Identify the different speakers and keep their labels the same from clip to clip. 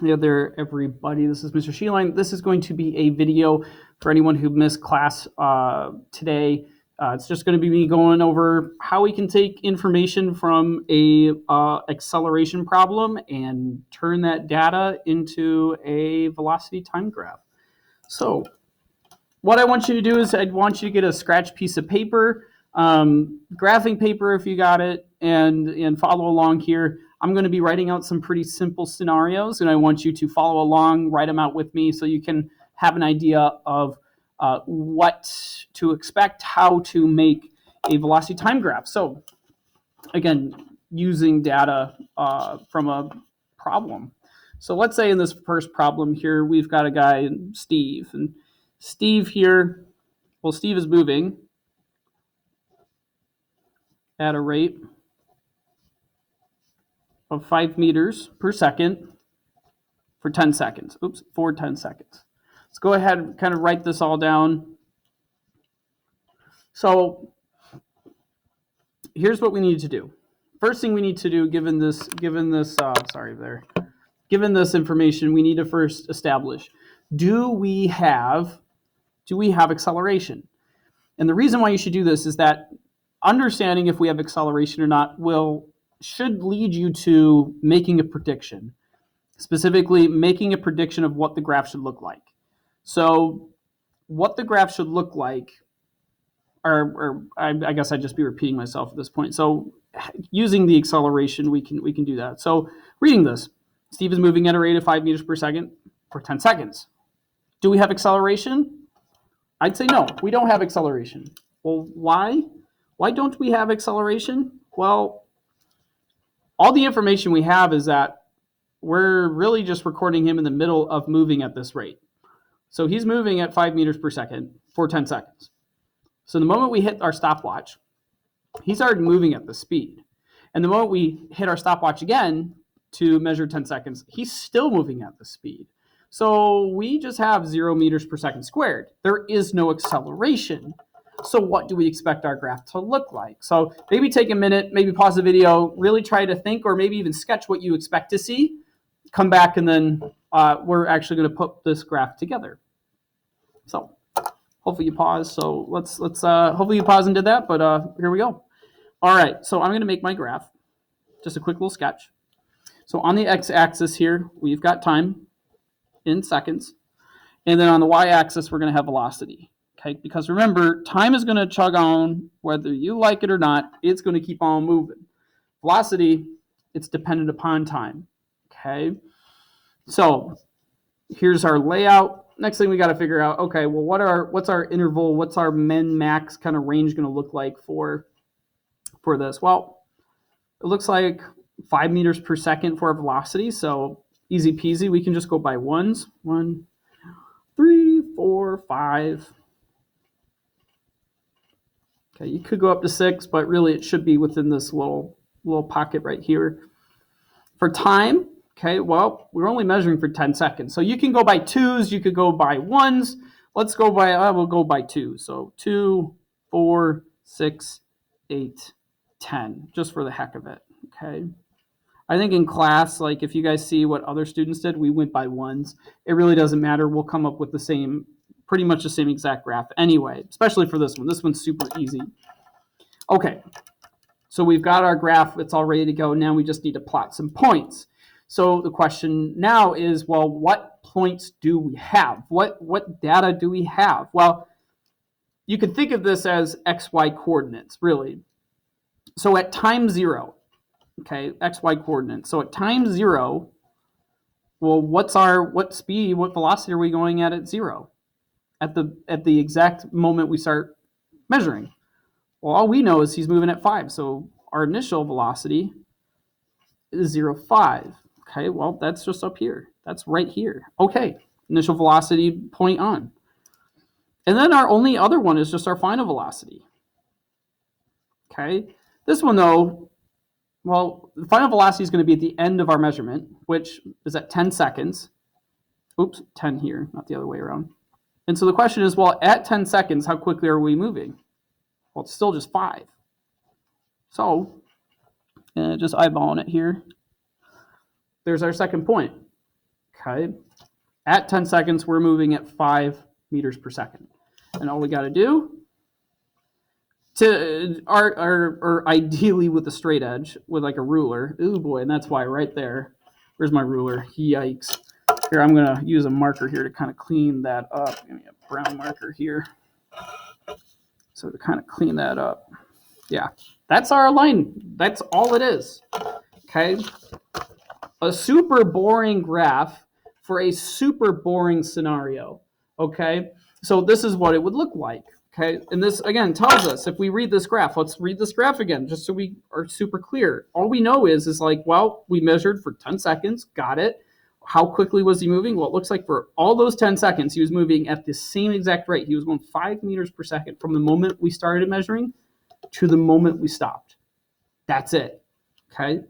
Speaker 1: Hey there, everybody. This is Mr. Sheeline. This is going to be a video for anyone who missed class today. It's just going to be me going over how we can take information from a acceleration problem and turn that data into a velocity time graph. So what I want you to do is I want you to get a scratch piece of paper, graphing paper if you got it, and follow along here. I'm going to be writing out some pretty simple scenarios, and I want you to follow along, write them out with me so you can have an idea of what to expect, how to make a velocity time graph. So again, using data from a problem. So let's say in this first problem here, we've got a guy, Steve, and Steve here, well, Steve is moving at a rate of 5 meters per second for 10 seconds. For 10 seconds. Let's go ahead and kind of write this all down. So here's what we need to do. First thing we need to do, given this information, we need to first establish, do we have acceleration? And the reason why you should do this is that understanding if we have acceleration or not should lead you to making a prediction, specifically making a prediction of what the graph should look like. So what the graph should look like, or I guess I'd just be repeating myself at this point. So using the acceleration, we can do that. So reading this, Steve is moving at a rate of 5 meters per second for 10 seconds. Do we have acceleration? I'd say no, we don't have acceleration. Well, why? Why don't we have acceleration? Well, all the information we have is that we're really just recording him in the middle of moving at this rate. So he's moving at 5 meters per second for 10 seconds. So the moment we hit our stopwatch, he's already moving at the speed. And the moment we hit our stopwatch again to measure 10 seconds, he's still moving at the speed. So we just have 0 meters per second squared. There is no acceleration. So what do we expect our graph to look like? So maybe take a minute, maybe pause the video, really try to think, or maybe even sketch what you expect to see. Come back, and then we're actually going to put this graph together. So hopefully you pause. So let's hopefully you pause and did that, but here we go. All right, so I'm going to make my graph, just a quick little sketch. So on the x-axis here, we've got time in seconds, and then on the y-axis, we're going to have velocity. Okay, because remember, time is going to chug on whether you like it or not. It's going to keep on moving. Velocity, it's dependent upon time. Okay, so here's our layout. Next thing we got to figure out, okay, well, what's our interval? What's our min max kind of range going to look like for this? Well, it looks like 5 meters per second for our velocity. So easy peasy. We can just go by ones. 1, 3, 4, 5. Okay, you could go up to 6, but really it should be within this little pocket right here. For time, okay, well, we're only measuring for 10 seconds. So you can go by 2s, you could go by 1s. Let's go by, we'll go by 2. So 2, 4, 6, 8, 10, just for the heck of it, okay? I think in class, like if you guys see what other students did, we went by 1s. It really doesn't matter. We'll come up with the same, pretty much the same exact graph anyway, especially for this one. This one's super easy. Okay, so we've got our graph. It's all ready to go. Now we just need to plot some points. So the question now is, well, what points do we have? What data do we have? Well, you could think of this as XY coordinates, really. So at time 0, okay, XY coordinates. So at time 0, well, what speed, what velocity are we going at 0? At the exact moment we start measuring. Well, all we know is he's moving at 5. So our initial velocity is 0.5. Okay, well, that's just up here. That's right here. Okay, initial velocity point on. And then our only other one is just our final velocity. Okay, this one though, well, the final velocity is going to be at the end of our measurement, which is at 10 seconds. Oops, 10 here, not the other way around. And so the question is, well, at 10 seconds, how quickly are we moving? Well, it's still just 5. So, just eyeballing it here. There's our second point. Okay. At 10 seconds, we're moving at 5 meters per second. And all we got to do or ideally with a straight edge with like a ruler. Ooh boy, and that's why right there. Where's my ruler? Yikes. Here, I'm gonna use a marker here to kind of clean that up. Give me a brown marker here. So to kind of clean that up. Yeah, that's our line. That's all it is. Okay. A super boring graph for a super boring scenario. Okay. So this is what it would look like. Okay, and this again tells us, if we read this graph, let's read this graph again, just so we are super clear. All we know is like, well, we measured for 10 seconds, got it. How quickly was he moving? Well, it looks like for all those 10 seconds, he was moving at the same exact rate. He was going 5 meters per second from the moment we started measuring to the moment we stopped. That's it, okay?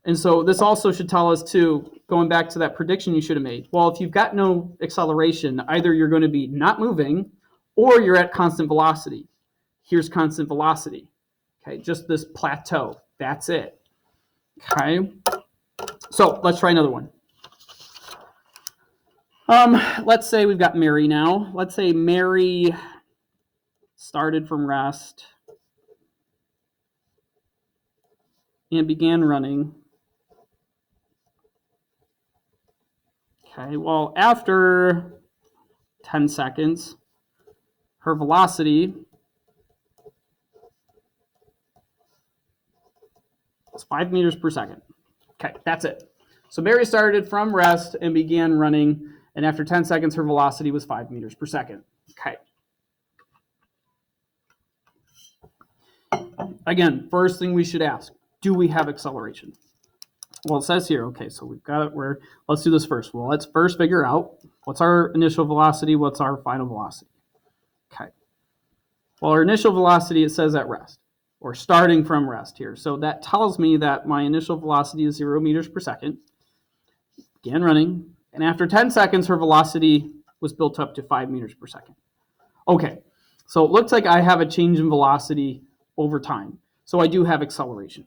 Speaker 1: And so this also should tell us too, going back to that prediction you should have made. Well, if you've got no acceleration, either you're going to be not moving or you're at constant velocity. Here's constant velocity. Okay, just this plateau. That's it. Okay. So let's try another one. Let's say we've got Mary now. Let's say Mary started from rest and began running. Okay, well, after 10 seconds, her velocity is 5 meters per second. Okay, that's it. So Mary started from rest and began running, and after 10 seconds, her velocity was 5 meters per second. Okay. Again, first thing we should ask, do we have acceleration? Well, it says here, okay, so we've got it let's do this first. Well, let's first figure out what's our initial velocity, what's our final velocity. Okay. Well, our initial velocity, it says at rest, or starting from rest here. So that tells me that my initial velocity is 0 meters per second. Began running, and after 10 seconds, her velocity was built up to 5 meters per second. Okay, so it looks like I have a change in velocity over time. So I do have acceleration.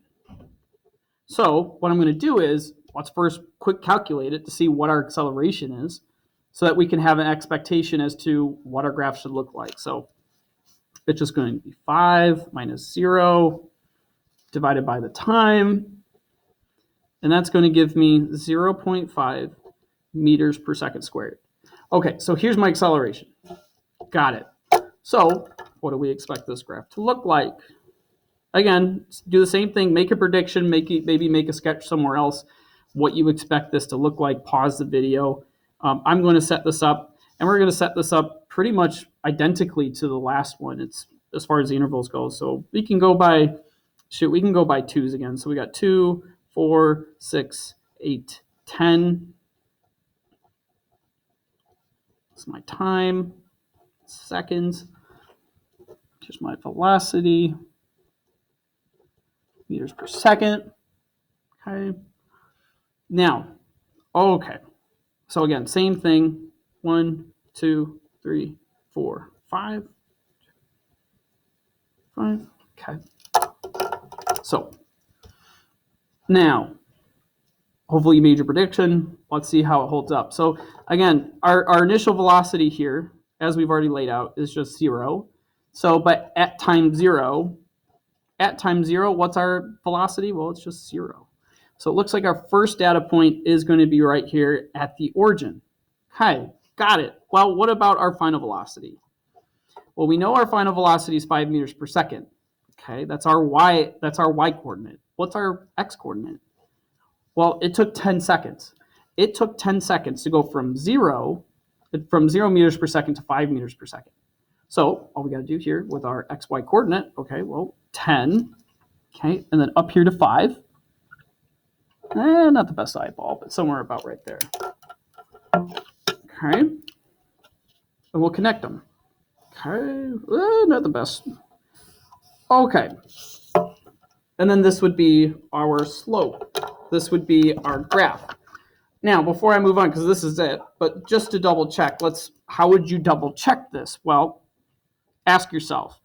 Speaker 1: So what I'm going to do is, let's first quick calculate it to see what our acceleration is, so that we can have an expectation as to what our graph should look like. So it's just going to be 5 minus 0 divided by the time, and that's going to give me 0.5 meters per second squared. Okay, so here's my acceleration. Got it. So what do we expect this graph to look like? Again, do the same thing, make a prediction, maybe make a sketch somewhere else, what you expect this to look like, pause the video. I'm going to set this up, and we're going to set this up pretty much identically to the last one. It's as far as the intervals go. So we can go by, we can go by twos again. So we got 2, 4, 6, 8, 10. That's my time, seconds. Here's my velocity, meters per second. Okay. Now, okay. So again, same thing. 1, 2, 3, 4, 5. 5. Okay. So now, hopefully you made your prediction. Let's see how it holds up. So again, our initial velocity here, as we've already laid out, is just 0. So, but at time 0, what's our velocity? Well, it's just 0. So it looks like our first data point is going to be right here at the origin. Okay, got it. Well, what about our final velocity? Well, we know our final velocity is 5 meters per second. Okay, that's our y coordinate. What's our x coordinate? Well, it took 10 seconds. It took 10 seconds to go from 0 meters per second to 5 meters per second. So all we got to do here with our xy coordinate, okay, well, 10, okay, and then up here to 5. Not the best eyeball, but somewhere about right there. Okay, and we'll connect them. Okay, not the best. Okay, and then this would be our slope. This would be our graph. Now, before I move on, because this is it, but just to double check, how would you double check this? Well, ask yourself,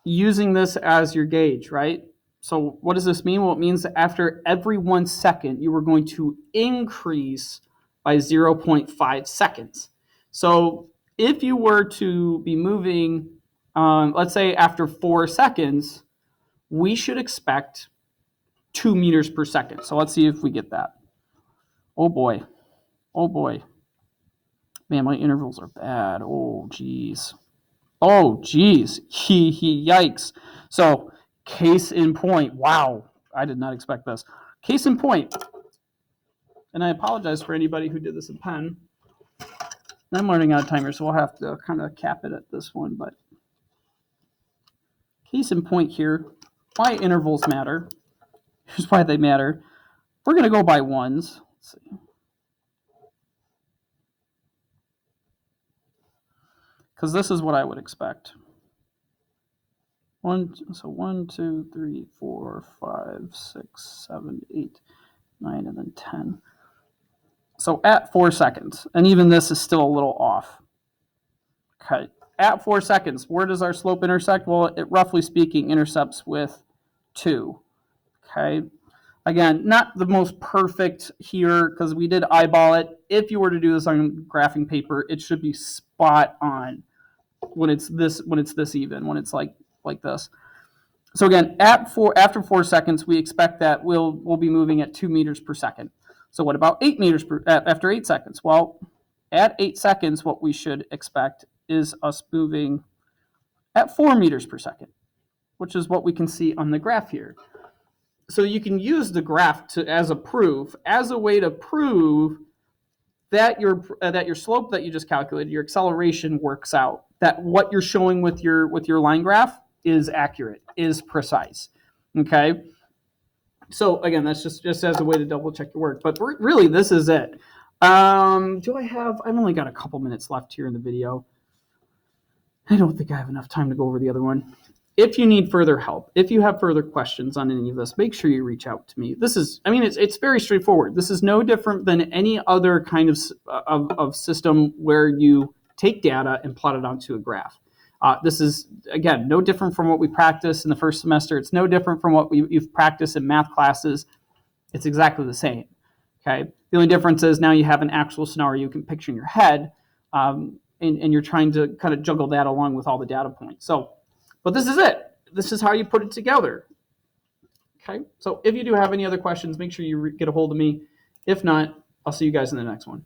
Speaker 1: using this as your gauge, right? So what does this mean? Well, it means that after every 1 second, you are going to increase by 0.5 seconds. So if you were to be moving, let's say after 4 seconds, we should expect 2 meters per second. So let's see if we get that. Oh boy. Oh boy. Man, my intervals are bad. Oh, geez. Oh, geez. Yikes. So, case in point. Wow. I did not expect this. Case in point. And I apologize for anybody who did this in pen. I'm running out of timer, so we'll have to kind of cap it at this one. But case in point here, why intervals matter. Here's why they matter. We're going to go by ones. Let's see. Because this is what I would expect. 1, 2, 3, 4, 5, 6, 7, 8, 9, and then 10. So at 4 seconds, and even this is still a little off. Okay, at 4 seconds, where does our slope intersect? Well, it roughly speaking intercepts with 2. Okay, again, not the most perfect here because we did eyeball it. If you were to do this on graphing paper, it should be spot on when it's this even, when it's like this. So again, after 4 seconds, we expect that we'll be moving at 2 meters per second. So what about 8 meters after 8 seconds? Well, at 8 seconds, what we should expect is us moving at 4 meters per second, which is what we can see on the graph here. So you can use the graph as a proof, as a way to prove that your slope that you just calculated, your acceleration works out. That what you're showing with your line graph is accurate, is precise. Okay. So again, that's just as a way to double check your work. But really, this is it. I've only got a couple minutes left here in the video. I don't think I have enough time to go over the other one. If you need further help, if you have further questions on any of this, make sure you reach out to me. It's very straightforward. This is no different than any other kind of system where you take data and plot it onto a graph. This is, again, no different from what we practiced in the first semester. It's no different from what you've practiced in math classes. It's exactly the same. Okay. The only difference is now you have an actual scenario you can picture in your head, and you're trying to kind of juggle that along with all the data points. But this is it. This is how you put it together. Okay. So if you do have any other questions, make sure you get a hold of me. If not, I'll see you guys in the next one.